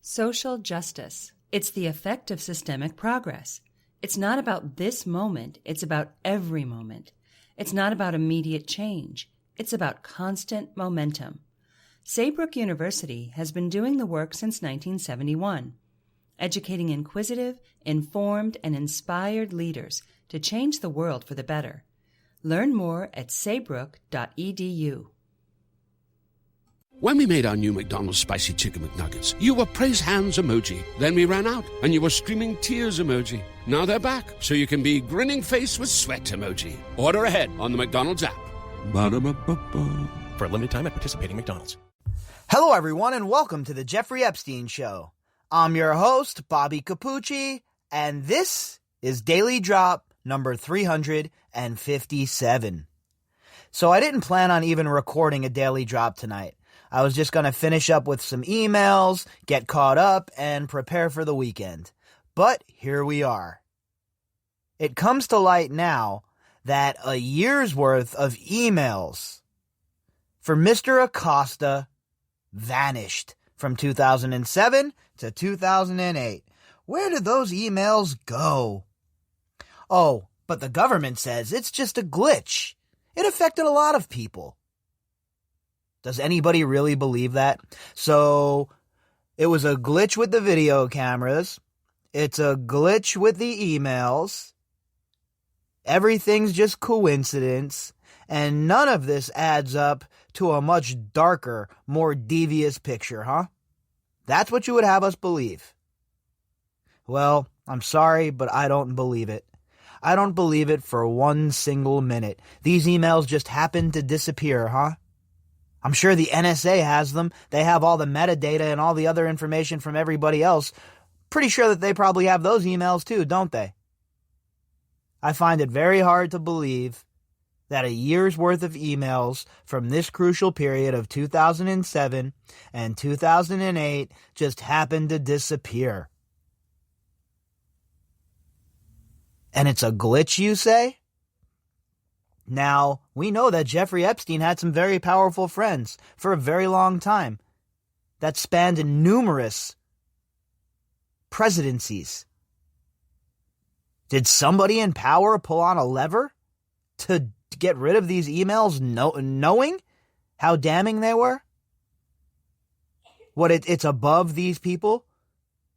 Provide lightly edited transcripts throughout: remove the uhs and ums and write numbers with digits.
Social justice. It's the effect of systemic progress. It's not about this moment, it's about every moment. It's not about immediate change, it's about constant momentum. Saybrook University has been doing the work since 1971, educating inquisitive, informed, and inspired leaders to change the world for the better. Learn more at saybrook.edu. When we made our new McDonald's Spicy Chicken McNuggets, you were praise hands emoji. Then we ran out, and you were screaming tears emoji. Now they're back, so you can be grinning face with sweat emoji. Order ahead on the McDonald's app. Ba-da-ba-ba-ba. For a limited time at participating McDonald's. Hello, everyone, and welcome to the Jeffrey Epstein Show. I'm your host, Bobbycapucci, and this is Daily Drop number 357. So I didn't plan on even recording a Daily Drop tonight. I was just going to finish up with some emails, get caught up, and prepare for the weekend. But here we are. It comes to light now that a year's worth of emails for Mr. Acosta vanished from 2007 to 2008. Where did those emails go? Oh, but the government says it's just a glitch. It affected a lot of people. Does anybody really believe that? So, it was a glitch with the video cameras. It's a glitch with the emails. Everything's just coincidence. And none of this adds up to a much darker, more devious picture, huh? That's what you would have us believe. Well, I'm sorry, but I don't believe it. I don't believe it for one single minute. These emails just happen to disappear, huh? I'm sure the NSA has them. They have all the metadata and all the other information from everybody else. Pretty sure that they probably have those emails too, don't they? I find it very hard to believe that a year's worth of emails from this crucial period of 2007 and 2008 just happened to disappear. And it's a glitch, you say? Now, we know that Jeffrey Epstein had some very powerful friends for a very long time that spanned numerous presidencies. Did somebody in power pull on a lever to get rid of these emails knowing how damning they were? It's above these people?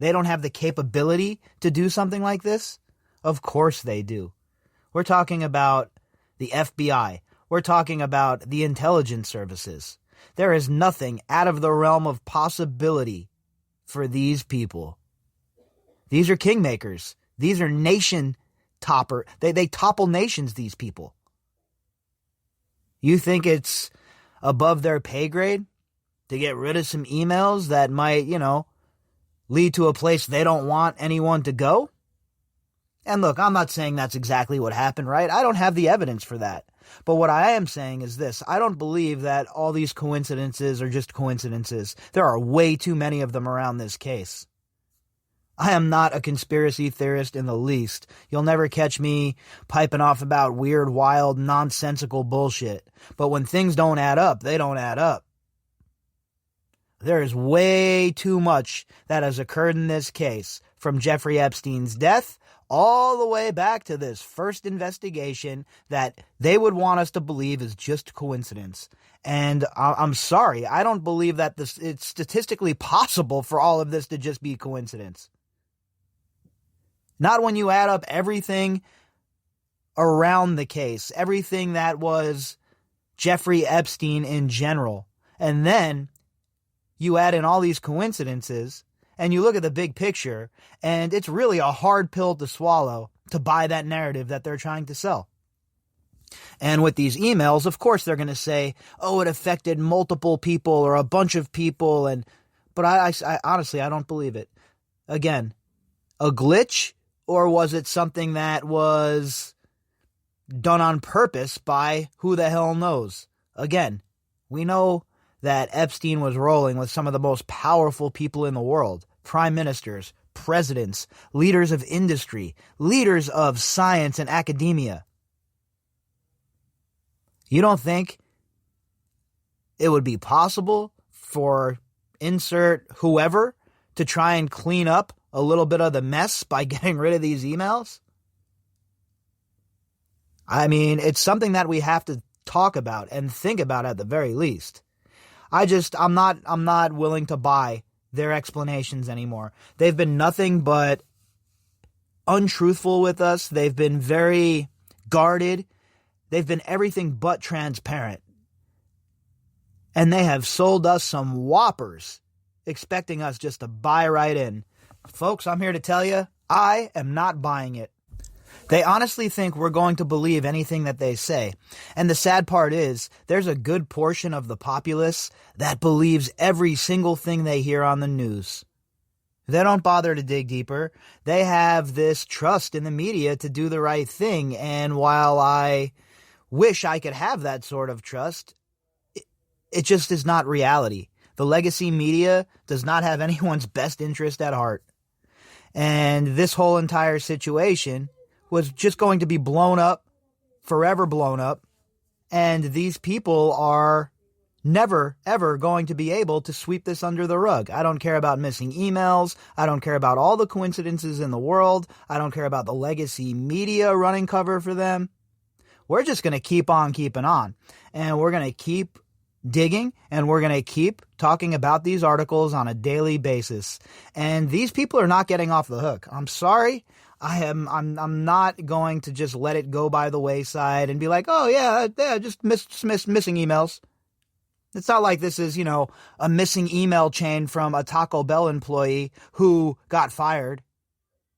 They don't have the capability to do something like this? Of course they do. We're talking about the FBI. We're talking about the intelligence services. There is nothing out of the realm of possibility for these people. These are kingmakers. These are nation topper. They topple nations, these people. You think it's above their pay grade to get rid of some emails that might, lead to a place they don't want anyone to go? And look, I'm not saying that's exactly what happened, right? I don't have the evidence for that. But what I am saying is this. I don't believe that all these coincidences are just coincidences. There are way too many of them around this case. I am not a conspiracy theorist in the least. You'll never catch me piping off about weird, wild, nonsensical bullshit. But when things don't add up, they don't add up. There is way too much that has occurred in this case, from Jeffrey Epstein's death all the way back to this first investigation that they would want us to believe is just coincidence. And I'm sorry, I don't believe that it's statistically possible for all of this to just be coincidence. Not when you add up everything around the case, everything that was Jeffrey Epstein in general. And then you add in all these coincidences, and you look at the big picture, and it's really a hard pill to swallow to buy that narrative that they're trying to sell. And with these emails, of course, they're going to say, oh, it affected multiple people or a bunch of people. But I honestly, I don't believe it. Again, a glitch, or was it something that was done on purpose by who the hell knows? Again, we know that Epstein was rolling with some of the most powerful people in the world. Prime ministers, presidents, leaders of industry, leaders of science and academia. You don't think it would be possible for insert whoever to try and clean up a little bit of the mess by getting rid of these emails? I mean, it's something that we have to talk about and think about at the very least. I'm not willing to buy their explanations anymore. They've been nothing but untruthful with us. They've been very guarded. They've been everything but transparent. And they have sold us some whoppers, expecting us just to buy right in. Folks, I'm here to tell you, I am not buying it. They honestly think we're going to believe anything that they say. And the sad part is, there's a good portion of the populace that believes every single thing they hear on the news. They don't bother to dig deeper. They have this trust in the media to do the right thing. And while I wish I could have that sort of trust, it just is not reality. The legacy media does not have anyone's best interest at heart. And this whole entire situation was just going to be blown up, forever blown up, and these people are never, ever going to be able to sweep this under the rug. I don't care about missing emails. I don't care about all the coincidences in the world. I don't care about the legacy media running cover for them. We're just going to keep on keeping on, and we're going to keep digging, and we're going to keep talking about these articles on a daily basis. And these people are not getting off the hook. I'm sorry. I'm not going to just let it go by the wayside and be like, oh yeah, just missing emails. It's not like this is, a missing email chain from a Taco Bell employee who got fired.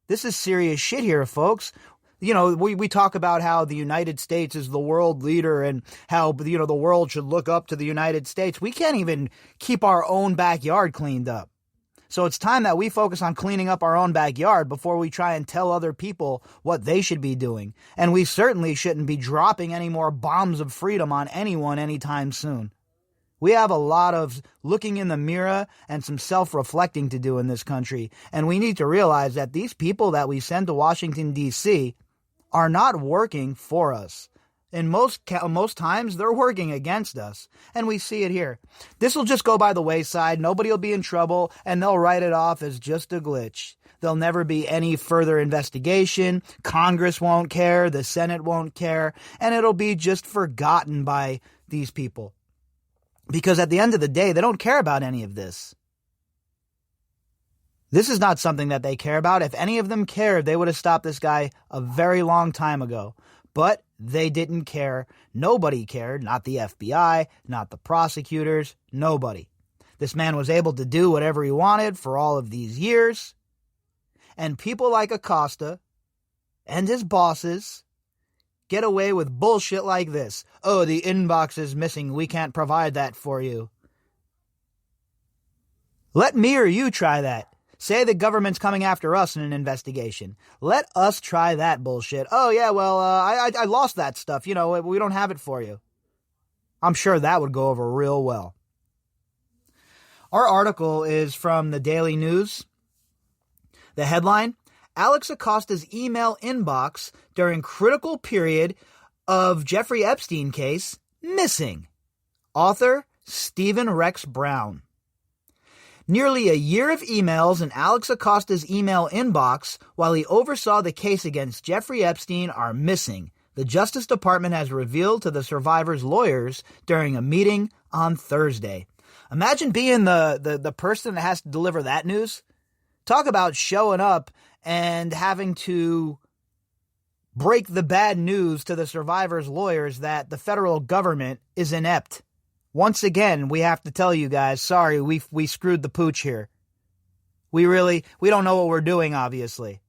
This is serious shit here, folks. We talk about how the United States is the world leader and how, the world should look up to the United States. We can't even keep our own backyard cleaned up. So it's time that we focus on cleaning up our own backyard before we try and tell other people what they should be doing. And we certainly shouldn't be dropping any more bombs of freedom on anyone anytime soon. We have a lot of looking in the mirror and some self-reflecting to do in this country. And we need to realize that these people that we send to Washington, D.C. are not working for us. In most times, they're working against us, and we see it here. This will just go by the wayside, nobody will be in trouble, and they'll write it off as just a glitch. There'll never be any further investigation, Congress won't care, the Senate won't care, and it'll be just forgotten by these people. Because at the end of the day, they don't care about any of this. This is not something that they care about. If any of them cared, they would have stopped this guy a very long time ago. But they didn't care. Nobody cared. Not the FBI, not the prosecutors, nobody. This man was able to do whatever he wanted for all of these years. And people like Acosta and his bosses get away with bullshit like this. Oh, the inbox is missing. We can't provide that for you. Let me or you try that. Say the government's coming after us in an investigation. Let us try that bullshit. Oh, yeah, well, I lost that stuff. We don't have it for you. I'm sure that would go over real well. Our article is from the Daily News. The headline, Alex Acosta's email inbox during critical period of Jeffrey Epstein case missing. Author, Stephen Rex Brown. Nearly a year of emails in Alex Acosta's email inbox while he oversaw the case against Jeffrey Epstein are missing, the Justice Department has revealed to the survivors' lawyers during a meeting on Thursday. Imagine being the person that has to deliver that news. Talk about showing up and having to break the bad news to the survivors' lawyers that the federal government is inept. Once again, we have to tell you guys, sorry, we screwed the pooch here. We don't know what we're doing, obviously.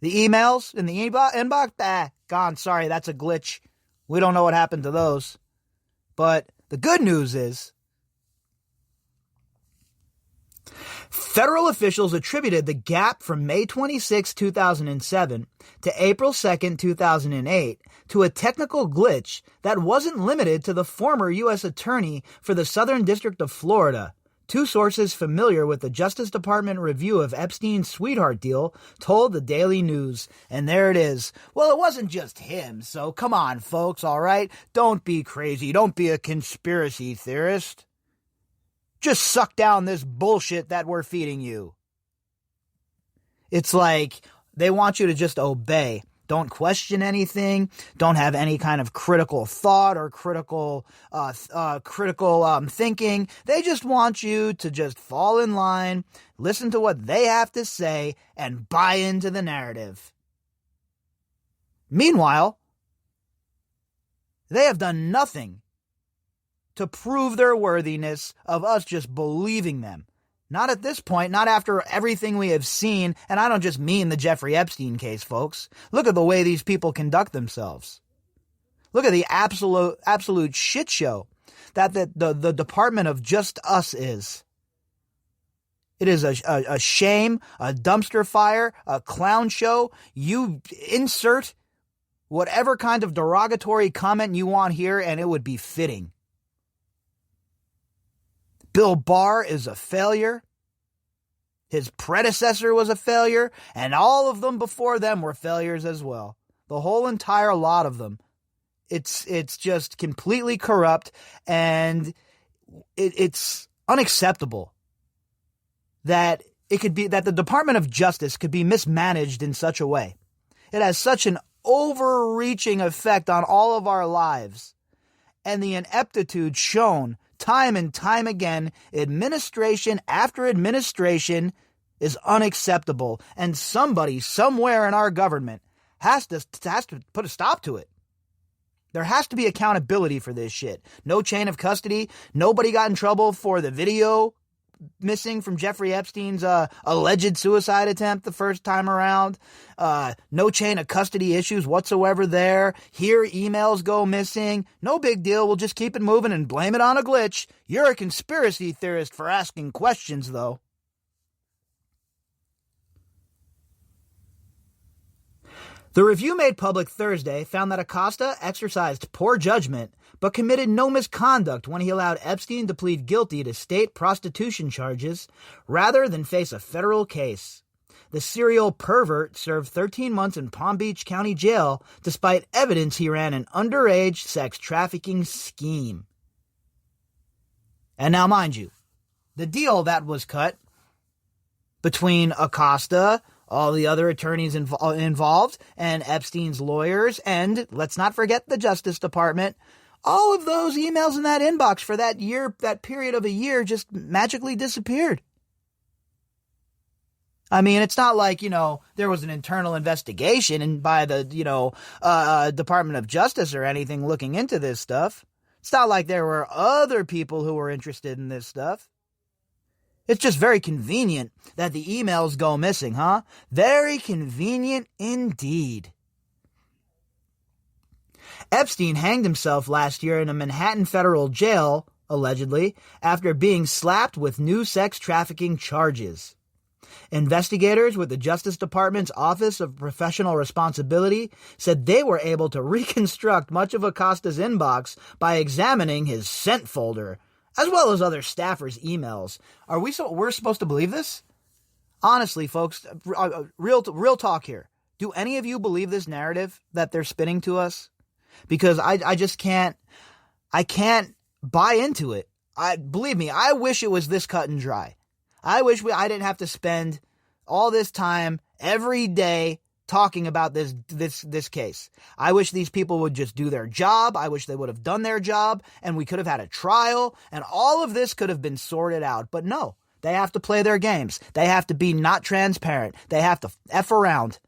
The emails in the inbox, gone. Sorry, that's a glitch. We don't know what happened to those. But the good news is, federal officials attributed the gap from May 26, 2007 to April 2, 2008 to a technical glitch that wasn't limited to the former U.S. Attorney for the Southern District of Florida. Two sources familiar with the Justice Department review of Epstein's sweetheart deal told the Daily News. And there it is. Well, it wasn't just him, so come on, folks, all right? Don't be crazy. Don't be a conspiracy theorist. Just suck down this bullshit that we're feeding you. It's like they want you to just obey. Don't question anything. Don't have any kind of critical thought or critical thinking. They just want you to just fall in line, listen to what they have to say, and buy into the narrative. Meanwhile, they have done nothing to prove their worthiness of us just believing them. Not at this point, not after everything we have seen, and I don't just mean the Jeffrey Epstein case, folks. Look at the way these people conduct themselves. Look at the absolute shit show that the Department of Just Us is. It is a shame, a dumpster fire, a clown show. You insert whatever kind of derogatory comment you want here, and it would be fitting. Bill Barr is a failure. His predecessor was a failure, and all of them before them were failures as well. The whole entire lot of them. It's just completely corrupt, and it's unacceptable that it could be that the Department of Justice could be mismanaged in such a way. It has such an overreaching effect on all of our lives, and the ineptitude shown time and time again, administration after administration, is unacceptable, and somebody somewhere in our government has to put a stop to it. There has to be accountability for this shit. No chain of custody. Nobody got in trouble for the video missing from Jeffrey Epstein's alleged suicide attempt the first time around. No chain of custody issues whatsoever there. Here, emails go missing. No big deal. We'll just keep it moving and blame it on a glitch. You're a conspiracy theorist for asking questions, though. The review made public Thursday found that Acosta exercised poor judgment but committed no misconduct when he allowed Epstein to plead guilty to state prostitution charges rather than face a federal case. The serial pervert served 13 months in Palm Beach County Jail despite evidence he ran an underage sex trafficking scheme. And now, mind you, the deal that was cut between Acosta, all the other attorneys involved, and Epstein's lawyers, and let's not forget the Justice Department, all of those emails in that inbox for that year, that period of a year, just magically disappeared. I mean, it's not like, there was an internal investigation and by the, Department of Justice or anything looking into this stuff. It's not like there were other people who were interested in this stuff. It's just very convenient that the emails go missing, huh? Very convenient indeed. Epstein hanged himself last year in a Manhattan federal jail, allegedly, after being slapped with new sex trafficking charges. Investigators with the Justice Department's Office of Professional Responsibility said they were able to reconstruct much of Acosta's inbox by examining his sent folder, as well as other staffers' emails. We're supposed to believe this? Honestly, folks, real talk here. Do any of you believe this narrative that they're spinning to us? Because I just can't buy into it. Believe me, I wish it was this cut and dry. I wish I didn't have to spend all this time every day talking about this case. I wish these people would just do their job. I wish they would have done their job, and we could have had a trial, and all of this could have been sorted out. But no, they have to play their games. They have to be not transparent. They have to F around.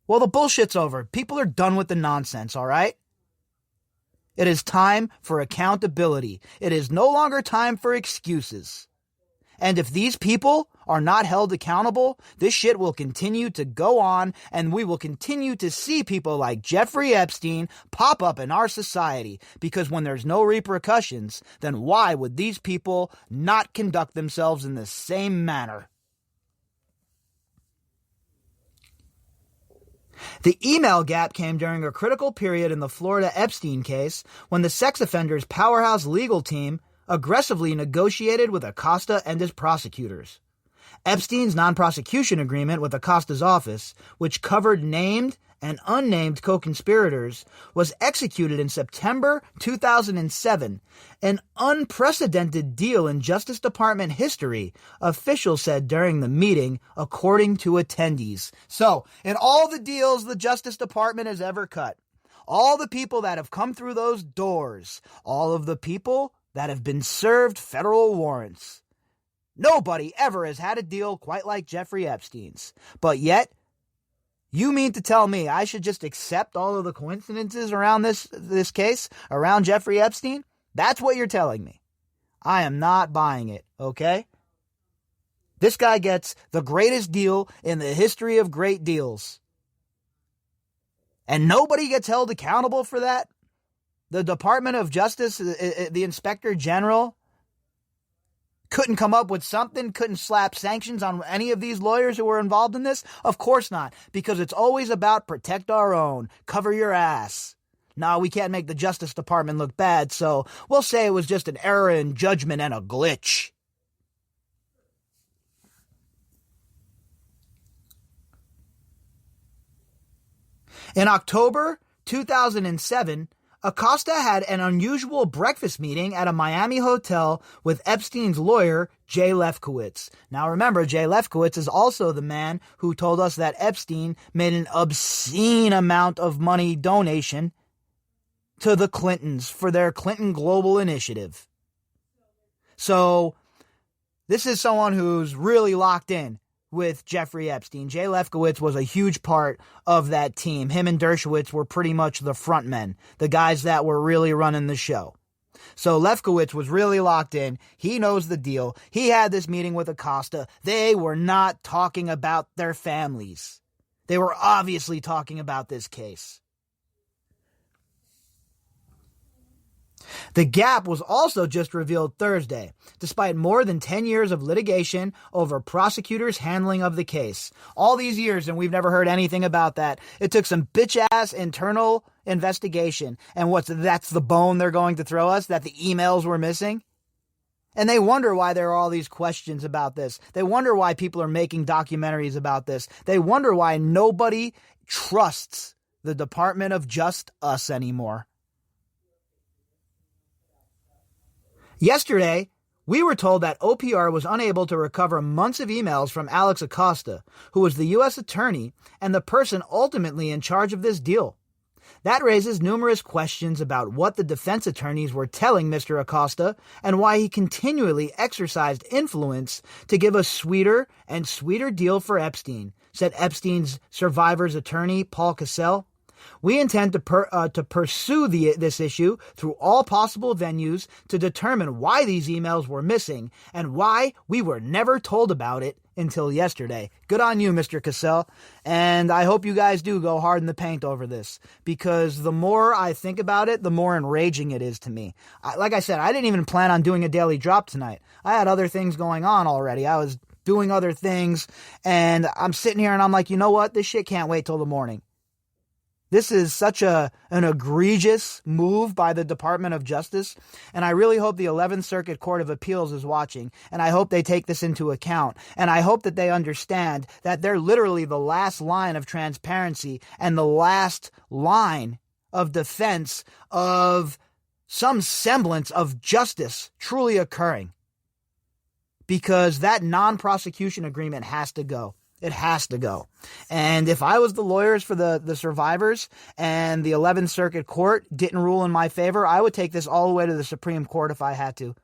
Well, the bullshit's over. People are done with the nonsense, all right? It is time for accountability. It is no longer time for excuses. And if these people are not held accountable, this shit will continue to go on, and we will continue to see people like Jeffrey Epstein pop up in our society. Because when there's no repercussions, then why would these people not conduct themselves in the same manner? The email gap came during a critical period in the Florida Epstein case when the sex offender's powerhouse legal team aggressively negotiated with Acosta and his prosecutors. Epstein's non-prosecution agreement with Acosta's office, which covered named and unnamed co-conspirators was executed in September 2007, an unprecedented deal in Justice Department history, officials said during the meeting, according to attendees. So, in all the deals the Justice Department has ever cut, all the people that have come through those doors, all of the people that have been served federal warrants, nobody ever has had a deal quite like Jeffrey Epstein's. But yet, you mean to tell me I should just accept all of the coincidences around this case, around Jeffrey Epstein? That's what you're telling me. I am not buying it, okay? This guy gets the greatest deal in the history of great deals. And nobody gets held accountable for that? The Department of Justice, the Inspector General, couldn't come up with something, couldn't slap sanctions on any of these lawyers who were involved in this? Of course not, because it's always about protect our own, cover your ass. No, we can't make the Justice Department look bad, so we'll say it was just an error in judgment and a glitch. In October 2007, Acosta had an unusual breakfast meeting at a Miami hotel with Epstein's lawyer, Jay Lefkowitz. Now remember, Jay Lefkowitz is also the man who told us that Epstein made an obscene amount of money donation to the Clintons for their Clinton Global Initiative. So, this is someone who's really locked in with Jeffrey Epstein. Jay Lefkowitz was a huge part of that team. Him and Dershowitz were pretty much the front men, the guys that were really running the show. So Lefkowitz was really locked in. He knows the deal. He had this meeting with Acosta. They were not talking about their families. They were obviously talking about this case. The gap was also just revealed Thursday, despite more than 10 years of litigation over prosecutors' handling of the case. All these years, and we've never heard anything about that. It took some bitch-ass internal investigation. And that's the bone they're going to throw us, that the emails were missing? And they wonder why there are all these questions about this. They wonder why people are making documentaries about this. They wonder why nobody trusts the Department of Just Us anymore. Yesterday, we were told that OPR was unable to recover months of emails from Alex Acosta, who was the U.S. attorney and the person ultimately in charge of this deal. That raises numerous questions about what the defense attorneys were telling Mr. Acosta and why he continually exercised influence to give a sweeter and sweeter deal for Epstein, said Epstein's survivor's attorney, Paul Cassell. We intend to pursue this issue through all possible venues to determine why these emails were missing and why we were never told about it until yesterday. Good on you, Mr. Cassell. And I hope you guys do go hard in the paint over this, because the more I think about it, the more enraging it is to me. Like I said, I didn't even plan on doing a daily drop tonight. I had other things going on already. I was doing other things, and I'm sitting here and I'm like, you know what? This shit can't wait till the morning. This is such an egregious move by the Department of Justice, and I really hope the 11th Circuit Court of Appeals is watching, and I hope they take this into account, and I hope that they understand that they're literally the last line of transparency and the last line of defense of some semblance of justice truly occurring, because that non-prosecution agreement has to go. It has to go. And if I was the lawyers for the survivors and the 11th Circuit Court didn't rule in my favor, I would take this all the way to the Supreme Court if I had to.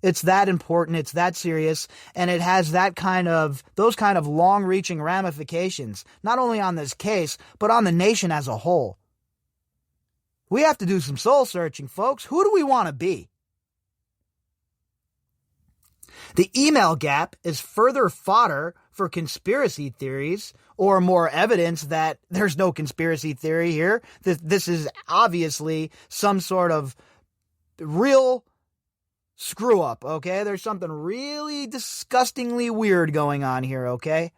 It's that important. It's that serious. And it has those kind of long-reaching ramifications, not only on this case, but on the nation as a whole. We have to do some soul searching, folks. Who do we want to be? The email gap is further fodder for conspiracy theories, or more evidence that there's no conspiracy theory here. This is obviously some sort of real screw up, okay? There's something really disgustingly weird going on here, okay?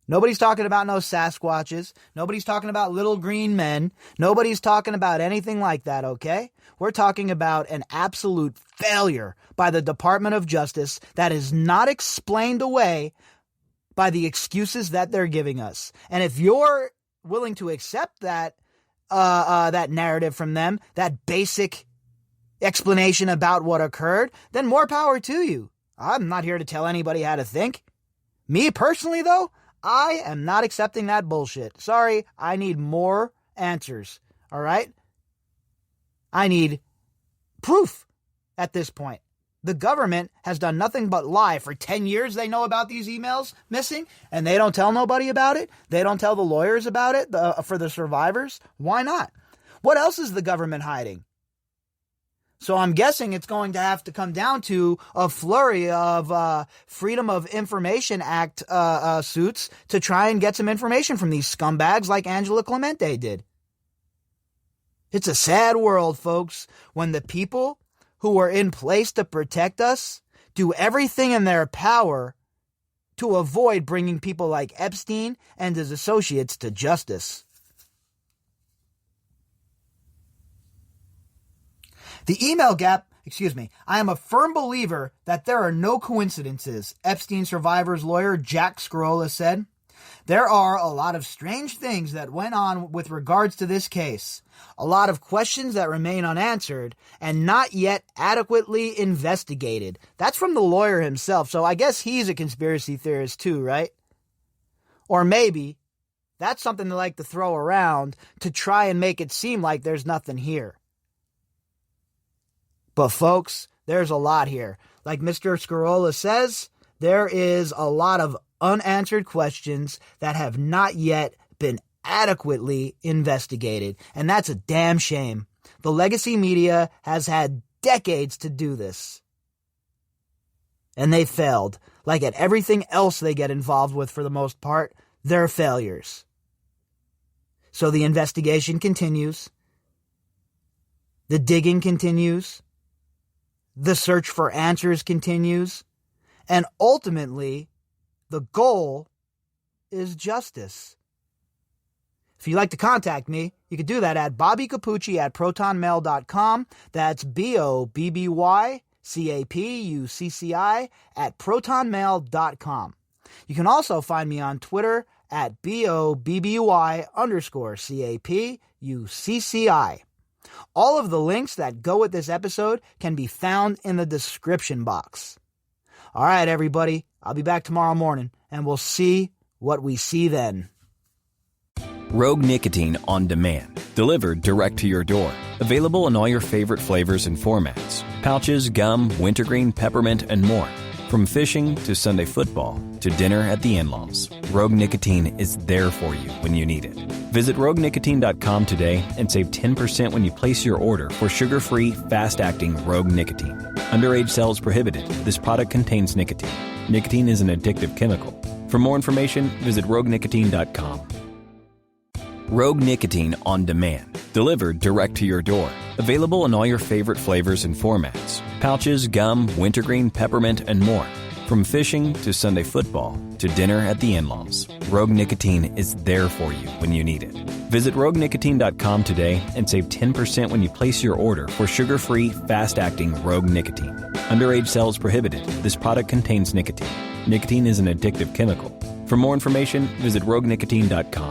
Nobody's talking about no Sasquatches. Nobody's talking about little green men. Nobody's talking about anything like that, okay? We're talking about an absolute failure by the Department of Justice that is not explained away by the excuses that they're giving us. And if you're willing to accept that that narrative from them, that basic explanation about what occurred, then more power to you. I'm not here to tell anybody how to think. Me personally, though, I am not accepting that bullshit. Sorry, I need more answers, all right? I need proof at this point. The government has done nothing but lie. For 10 years, they know about these emails missing, and they don't tell nobody about it. They don't tell the lawyers about it for the survivors. Why not? What else is the government hiding? So I'm guessing it's going to have to come down to a flurry of Freedom of Information Act suits to try and get some information from these scumbags like Angela Clemente did. It's a sad world, folks, when the people who are in place to protect us do everything in their power to avoid bringing people like Epstein and his associates to justice. The email gap, I am a firm believer that there are no coincidences, Epstein survivor's lawyer Jack Scarola said. There are a lot of strange things that went on with regards to this case, a lot of questions that remain unanswered and not yet adequately investigated. That's from the lawyer himself, so I guess he's a conspiracy theorist too, right? Or maybe that's something they like to throw around to try and make it seem like there's nothing here. But folks, there's a lot here. Like Mr. Scarola says, there is a lot of unanswered questions that have not yet been adequately investigated. And that's a damn shame. The legacy media has had decades to do this. And they failed. Like at everything else they get involved with for the most part, they're failures. So the investigation continues. The digging continues. The search for answers continues. And ultimately, the goal is justice. If you'd like to contact me, you can do that at bobbycapucci@protonmail.com. That's BOBBYCAPUCCI@protonmail.com. You can also find me on Twitter at BOBBY_CAPUCCI. All of the links that go with this episode can be found in the description box. All right, everybody. I'll be back tomorrow morning, and we'll see what we see then. Rogue Nicotine on Demand. Delivered direct to your door. Available in all your favorite flavors and formats. Pouches, gum, wintergreen, peppermint, and more. From fishing to Sunday football to dinner at the in-laws, Rogue Nicotine is there for you when you need it. Visit RogueNicotine.com today and save 10% when you place your order for sugar-free, fast-acting Rogue Nicotine. Underage sales prohibited. This product contains nicotine. Nicotine is an addictive chemical. For more information, visit RogueNicotine.com. Rogue Nicotine on Demand. Delivered direct to your door. Available in all your favorite flavors and formats. Pouches, gum, wintergreen, peppermint, and more. From fishing to Sunday football to dinner at the in-laws, Rogue Nicotine is there for you when you need it. Visit RogueNicotine.com today and save 10% when you place your order for sugar-free, fast-acting Rogue Nicotine. Underage sales prohibited. This product contains nicotine. Nicotine is an addictive chemical. For more information, visit RogueNicotine.com.